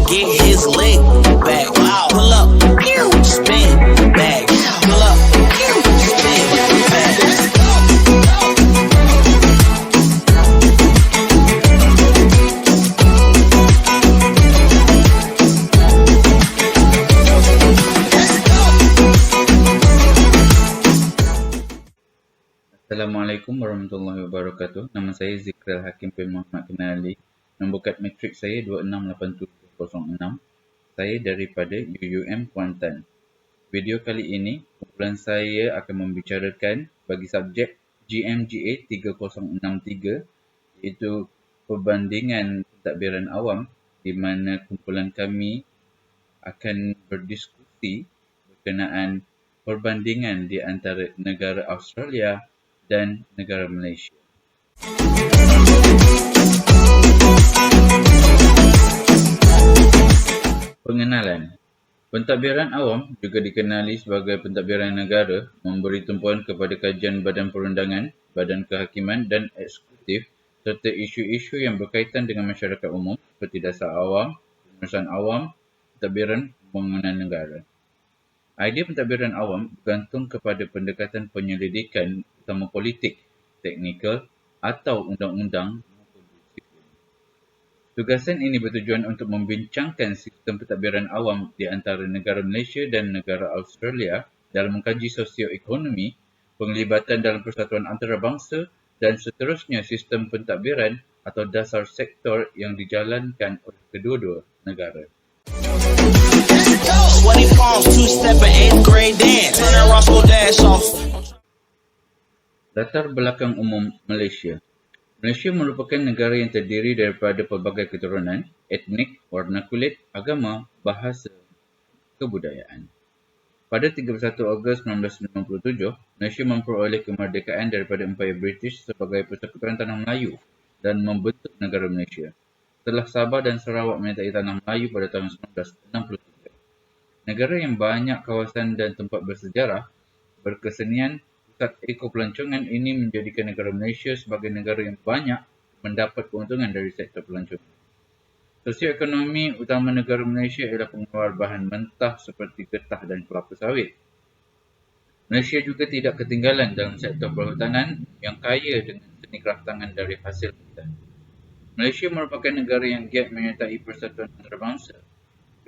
get his leg back. Pull up, spin back. Pull up, spin back. Assalamualaikum warahmatullahi wabarakatuh. Nama saya Zikril Hakim bin Muhammad Kenali. Nombor kad matrik saya 268706. Saya daripada UUM Kuantan. Video kali ini, kumpulan saya akan membicarakan bagi subjek GMGA 3063 iaitu perbandingan pentadbiran awam, di mana kumpulan kami akan berdiskusi berkenaan perbandingan di antara negara Australia dan negara Malaysia. Pengenalan. Pentadbiran awam, juga dikenali sebagai pentadbiran negara, memberi tumpuan kepada kajian badan perundangan, badan kehakiman dan eksekutif serta isu-isu yang berkaitan dengan masyarakat umum seperti dasar awam, pengurusan awam, pentadbiran pembangunan negara. Idea pentadbiran awam bergantung kepada pendekatan penyelidikan utama politik, teknikal atau undang-undang maupun disiplin. Tugasan ini bertujuan untuk membincangkan sistem pentadbiran awam di antara negara Malaysia dan negara Australia dalam mengkaji sosioekonomi, penglibatan dalam persatuan antarabangsa dan seterusnya sistem pentadbiran atau dasar sektor yang dijalankan oleh kedua-dua negara. Latar belakang umum Malaysia. Malaysia merupakan negara yang terdiri daripada pelbagai keturunan, etnik, warna kulit, agama, bahasa, kebudayaan. Pada 31 Ogos 1957, Malaysia memperoleh kemerdekaan daripada Empayar British sebagai Persekutuan Tanah Melayu dan membentuk negara Malaysia. Setelah Sabah dan Sarawak menyertai Tanah Melayu pada tahun 1963. Negara yang banyak kawasan dan tempat bersejarah, berkesenian, pusat ekopelancongan ini menjadikan negara Malaysia sebagai negara yang banyak mendapat keuntungan dari sektor pelancongan. Sosioekonomi utama negara Malaysia ialah pengeluar bahan mentah seperti getah dan kelapa sawit. Malaysia juga tidak ketinggalan dalam sektor perhutanan yang kaya dengan seni kraftangan dari hasil hutan. Malaysia merupakan negara yang giat menyertai persatuan antarabangsa.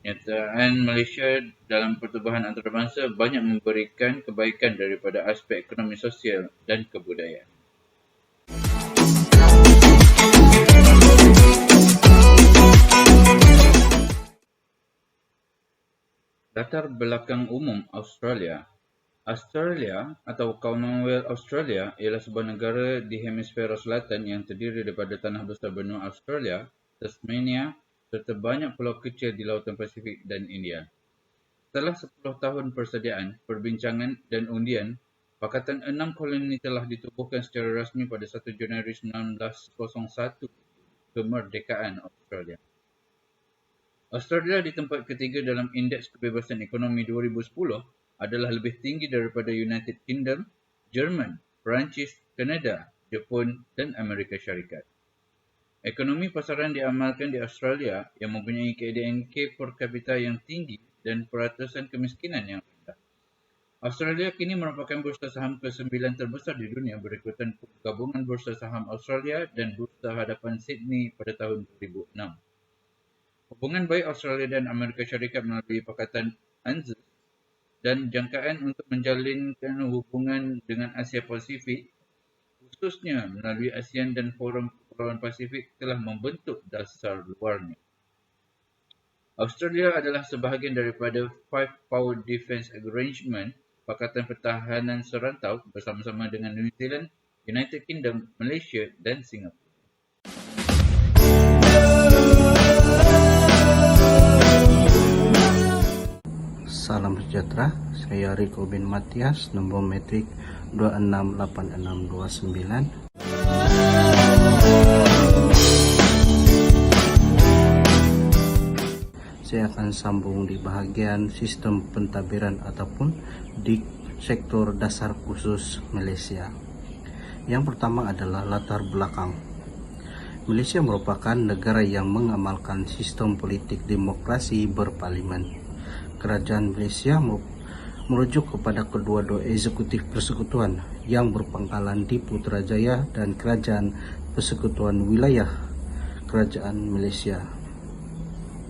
Penyertaan Malaysia dalam pertubuhan antarabangsa banyak memberikan kebaikan daripada aspek ekonomi sosial dan kebudayaan. Latar belakang umum Australia. Australia atau Commonwealth Australia ialah sebuah negara di hemisfera selatan yang terdiri daripada tanah besar benua Australia, Tasmania, serta banyak pulau kecil di lautan Pasifik dan India. Setelah 10 tahun persediaan, perbincangan dan undian, Pakatan 6 koloni telah ditubuhkan secara rasmi pada 1 Januari 1901, kemerdekaan Australia. Australia di tempat ketiga dalam Indeks Kebebasan Ekonomi 2010 adalah lebih tinggi daripada United Kingdom, Jerman, Perancis, Kanada, Jepun dan Amerika Syarikat. Ekonomi pasaran diamalkan di Australia yang mempunyai KDNK per kapita yang tinggi dan peratusan kemiskinan yang rendah. Australia kini merupakan bursa saham ke-9 terbesar di dunia berikutan Gabungan Bursa Saham Australia dan Bursa Hadapan Sydney pada tahun 2006. Hubungan baik Australia dan Amerika Syarikat melalui Pakatan ANZUS dan jangkaan untuk menjalinkan hubungan dengan Asia Pasifik, khususnya melalui ASEAN dan Forum Kepulauan Pasifik telah membentuk dasar luarnya. Australia adalah sebahagian daripada Five Power Defence Arrangement, Pakatan Pertahanan Serantau bersama-sama dengan New Zealand, United Kingdom, Malaysia dan Singapura. Salam sejahtera, saya Rico bin Matias, nombor metrik 268629. Saya akan sambung di bahagian sistem pentadbiran ataupun di sektor dasar khusus Malaysia. Yang pertama adalah latar belakang. Malaysia merupakan negara yang mengamalkan sistem politik demokrasi berparlimen. Kerajaan Malaysia merujuk kepada kedua-dua eksekutif persekutuan yang berpangkalan di Putrajaya dan Kerajaan Persekutuan Wilayah Kerajaan Malaysia,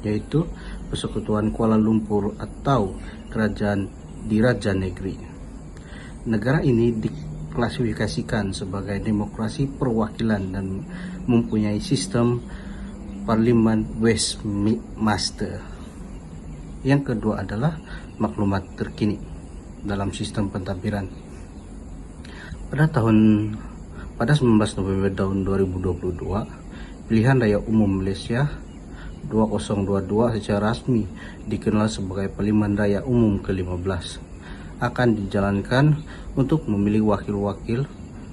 yaitu Persekutuan Kuala Lumpur atau Kerajaan Diraja Negeri. Negara ini diklasifikasikan sebagai demokrasi perwakilan dan mempunyai sistem Parlimen Westminster. Yang kedua adalah maklumat terkini dalam sistem pentadbiran. Pada 19 November tahun 2022, Pilihan Raya Umum Malaysia 2022 secara rasmi dikenal sebagai Parlimen Raya Umum ke-15 akan dijalankan untuk memilih wakil-wakil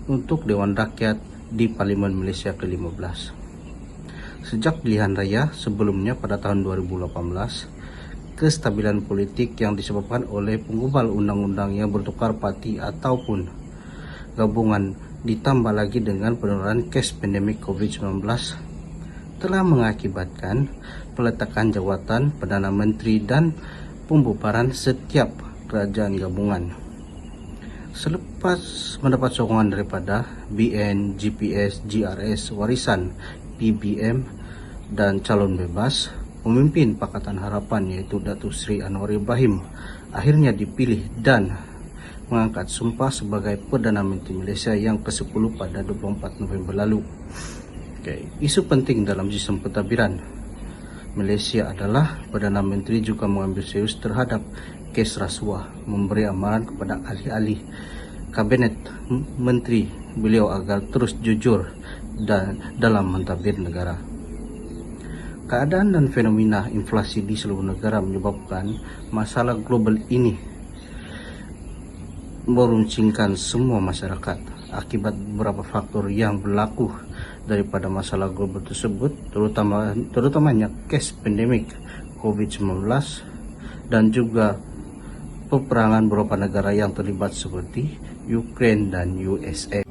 untuk Dewan Rakyat di Parlimen Malaysia ke-15. Sejak pilihan raya sebelumnya pada tahun 2018, kestabilan politik yang disebabkan oleh pengubah undang-undang yang bertukar parti ataupun gabungan ditambah lagi dengan penularan kes pandemik COVID-19 telah mengakibatkan peletakan jawatan Perdana Menteri dan pembubaran setiap kerajaan gabungan. Selepas mendapat sokongan daripada BN, GPS, GRS, Warisan, PBM dan calon bebas, pemimpin Pakatan Harapan yaitu Datuk Seri Anwar Ibrahim akhirnya dipilih dan mengangkat sumpah sebagai Perdana Menteri Malaysia yang ke-10 pada 24 November lalu. Isu penting dalam sistem pentadbiran Malaysia adalah Perdana Menteri juga mengambil serius terhadap kes rasuah, memberi amaran kepada ahli-ahli kabinet menteri beliau agar terus jujur dalam mentadbir negara. Keadaan dan fenomena inflasi di seluruh negara menyebabkan masalah global ini meruncingkan semua masyarakat akibat beberapa faktor yang berlaku daripada masalah global tersebut, terutamanya kes pandemik COVID-19 dan juga peperangan beberapa negara yang terlibat seperti Ukraine dan USA.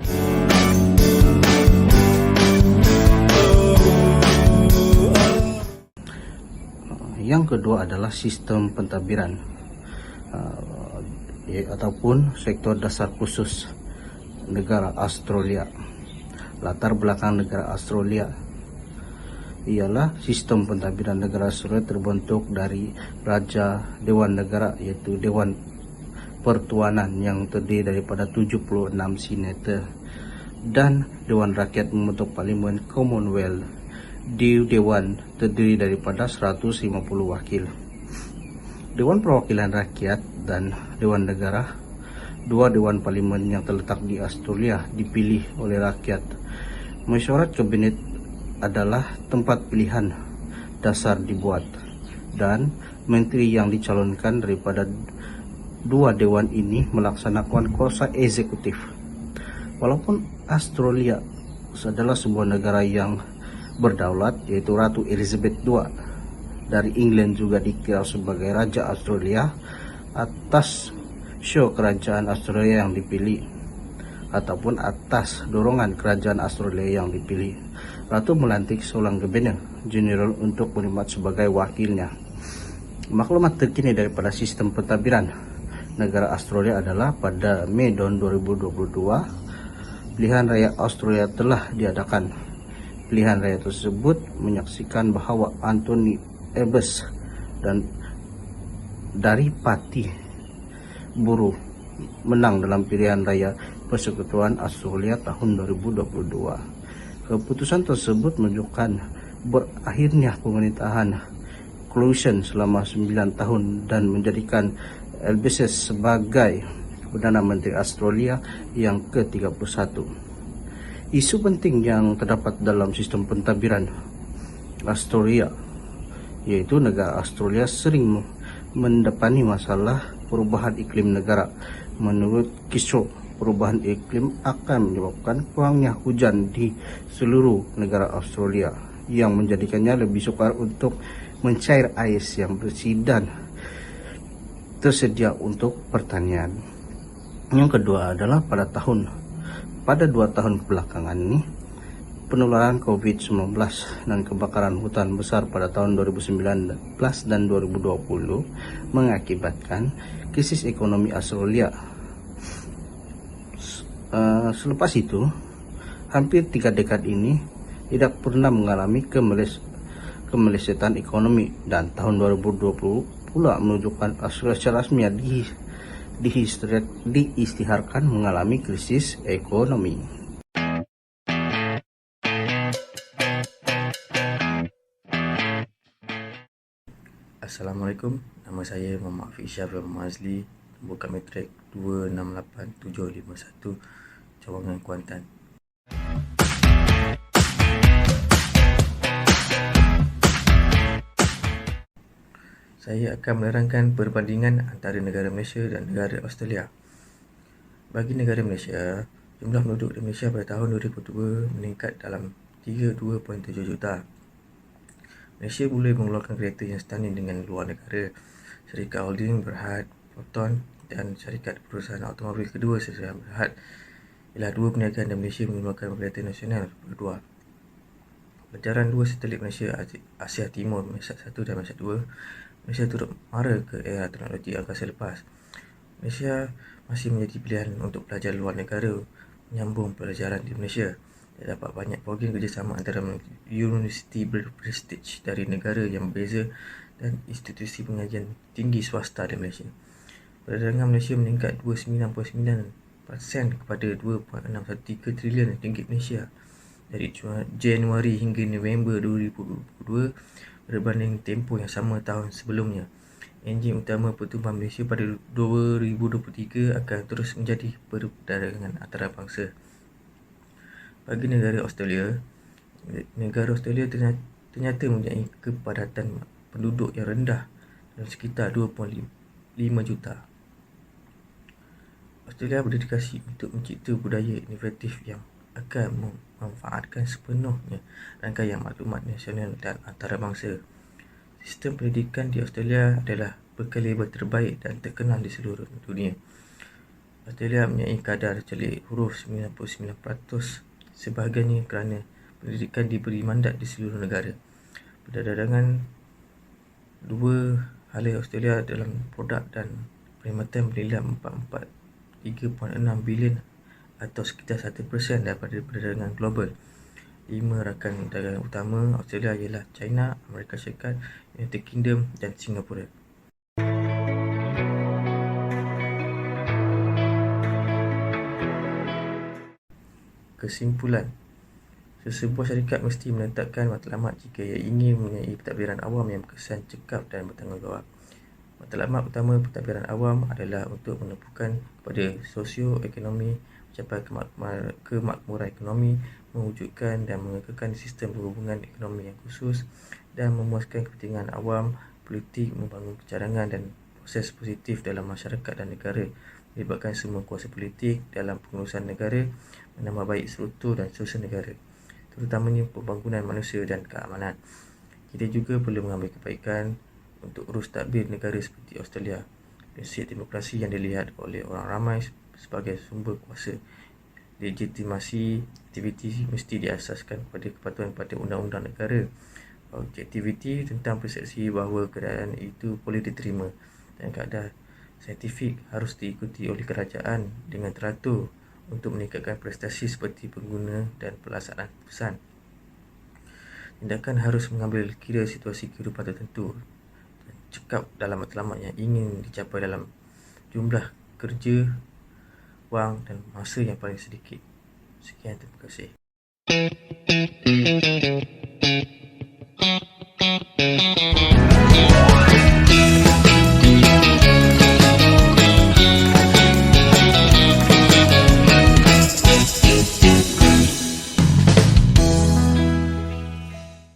Yang kedua adalah sistem pentadbiran ataupun sektor dasar khusus negara Australia. Latar belakang negara Australia ialah sistem pentadbiran negara Australia terbentuk dari Raja Dewan Negara yaitu Dewan Pertuanan yang terdiri daripada 76 senator dan Dewan Rakyat membentuk Parlimen Commonwealth. Di Dewan terdiri daripada 150 wakil. Dewan Perwakilan Rakyat dan Dewan Negara, dua dewan parlimen yang terletak di Australia, dipilih oleh rakyat. Mesyuarat Kabinet adalah tempat pilihan dasar dibuat dan menteri yang dicalonkan daripada dua dewan ini melaksanakan kuasa eksekutif. Walaupun Australia adalah sebuah negara yang berdaulat, yaitu Ratu Elizabeth II dari England juga dikira sebagai Raja Australia atas show kerajaan Australia yang dipilih ataupun atas dorongan kerajaan Australia yang dipilih. Ratu melantik seorang Governor General untuk menikmat sebagai wakilnya. Maklumat terkini daripada sistem pentadbiran negara Australia adalah pada Mei tahun 2022 pilihan raya Australia telah diadakan. Pilihan raya tersebut menyaksikan bahawa Anthony Albanese dan dari Parti Buruh menang dalam pilihan raya Persekutuan Australia tahun 2022. Keputusan tersebut menunjukkan berakhirnya pemerintahan Coalition selama 9 tahun dan menjadikan Albanese sebagai Perdana Menteri Australia yang ke-31. Isu penting yang terdapat dalam sistem pentadbiran Australia yaitu negara Australia sering mendapati masalah perubahan iklim negara. Menurut Kisro, perubahan iklim akan menyebabkan kurangnya hujan di seluruh negara Australia yang menjadikannya lebih sukar untuk mencair air yang bersih dan tersedia untuk pertanian. Yang kedua adalah pada 2 tahun kebelakangan ini penularan COVID-19 dan kebakaran hutan besar pada tahun 2019 dan 2020 mengakibatkan krisis ekonomi Australia. Selepas itu, hampir 3 dekad ini tidak pernah mengalami kemelesetan ekonomi, dan tahun 2020 pula menunjukkan Australia secara resmi diisytiharkan mengalami krisis ekonomi. Assalamualaikum, nama saya Muhammad Afiq Syafri Mazli, nombor kami track 268751, Cawangan, Kuantan. Saya akan menerangkan perbandingan antara negara Malaysia dan negara Australia. Bagi negara Malaysia, jumlah penduduk di Malaysia pada tahun 2002 meningkat dalam 32.7 juta. Malaysia boleh mengeluarkan kereta yang setanding dengan luar negara. Syarikat holding Berhad, Proton dan syarikat perusahaan automobil kedua secara Berhad ialah dua perniagaan dan Malaysia mengeluarkan kereta nasional berdua. Pelajaran dua satelit Malaysia Asia Timur, Malaysia 1 dan Malaysia 2, Malaysia turut mara ke era teknologi angkasa lepas. Malaysia masih menjadi pilihan untuk pelajar luar negara menyambung pelajaran di Malaysia. Terdapat banyak program kerjasama antara universiti berprestij dari negara yang berbeza dan institusi pengajian tinggi swasta di Malaysia. Perdagangan Malaysia meningkat 29.9% kepada 2.613 trilion ringgit Malaysia dari Januari hingga November 2022 berbanding tempoh yang sama tahun sebelumnya. Enjin utama pertumbuhan Malaysia pada 2023 akan terus menjadi perdagangan antarabangsa. Bagi negara Australia ternyata mempunyai kepadatan penduduk yang rendah dalam sekitar 2.5 juta. Australia berdedikasi untuk mencipta budaya inovatif yang akan memanfaatkan sepenuhnya rangkaian maklumat nasional dan antarabangsa. Sistem pendidikan di Australia adalah berkaliber terbaik dan terkenal di seluruh dunia. Australia mempunyai kadar celik huruf 99%, sebahagiannya kerana pendidikan diberi mandat di seluruh negara. Perdagangan dua hala Australia dalam produk dan perkhidmatan bernilai 3.6 bilion atau sekitar 1% daripada perdagangan global. 5 rakan dagangan utama Australia ialah China, Amerika Syarikat, United Kingdom dan Singapura. Kesimpulan, sesebuah syarikat mesti menetapkan matlamat jika ia ingin mempunyai pentadbiran awam yang berkesan, cekap dan bertanggungjawab. Matlamat utama pentadbiran awam adalah untuk menumpukan kepada sosioekonomi, mencapai kemakmuran ekonomi, mewujudkan dan mengekalkan sistem perhubungan ekonomi yang khusus dan memuaskan kepentingan awam, politik, membangun cadangan dan proses positif dalam masyarakat dan negara, melibatkan semua kuasa politik dalam pengurusan negara, menambah baik struktur dan sosial negara, terutamanya pembangunan manusia dan keamanan. Kita juga perlu mengambil kebaikan untuk urus tadbir negara seperti Australia. Prinsip demokrasi yang dilihat oleh orang ramai sebagai sumber kuasa. Legitimasi aktiviti mesti diasaskan pada kepatuhan pada undang-undang negara. Objektiviti tentang persepsi bahawa keadaan itu boleh diterima dan keadaan saintifik harus diikuti oleh kerajaan dengan teratur untuk meningkatkan prestasi seperti pengguna dan pelaksanaan keputusan. Tindakan harus mengambil kira situasi kehidupan tertentu dan cekap dalam matlamat yang ingin dicapai dalam jumlah kerja, wang dan masa yang paling sedikit. Sekian, terima kasih.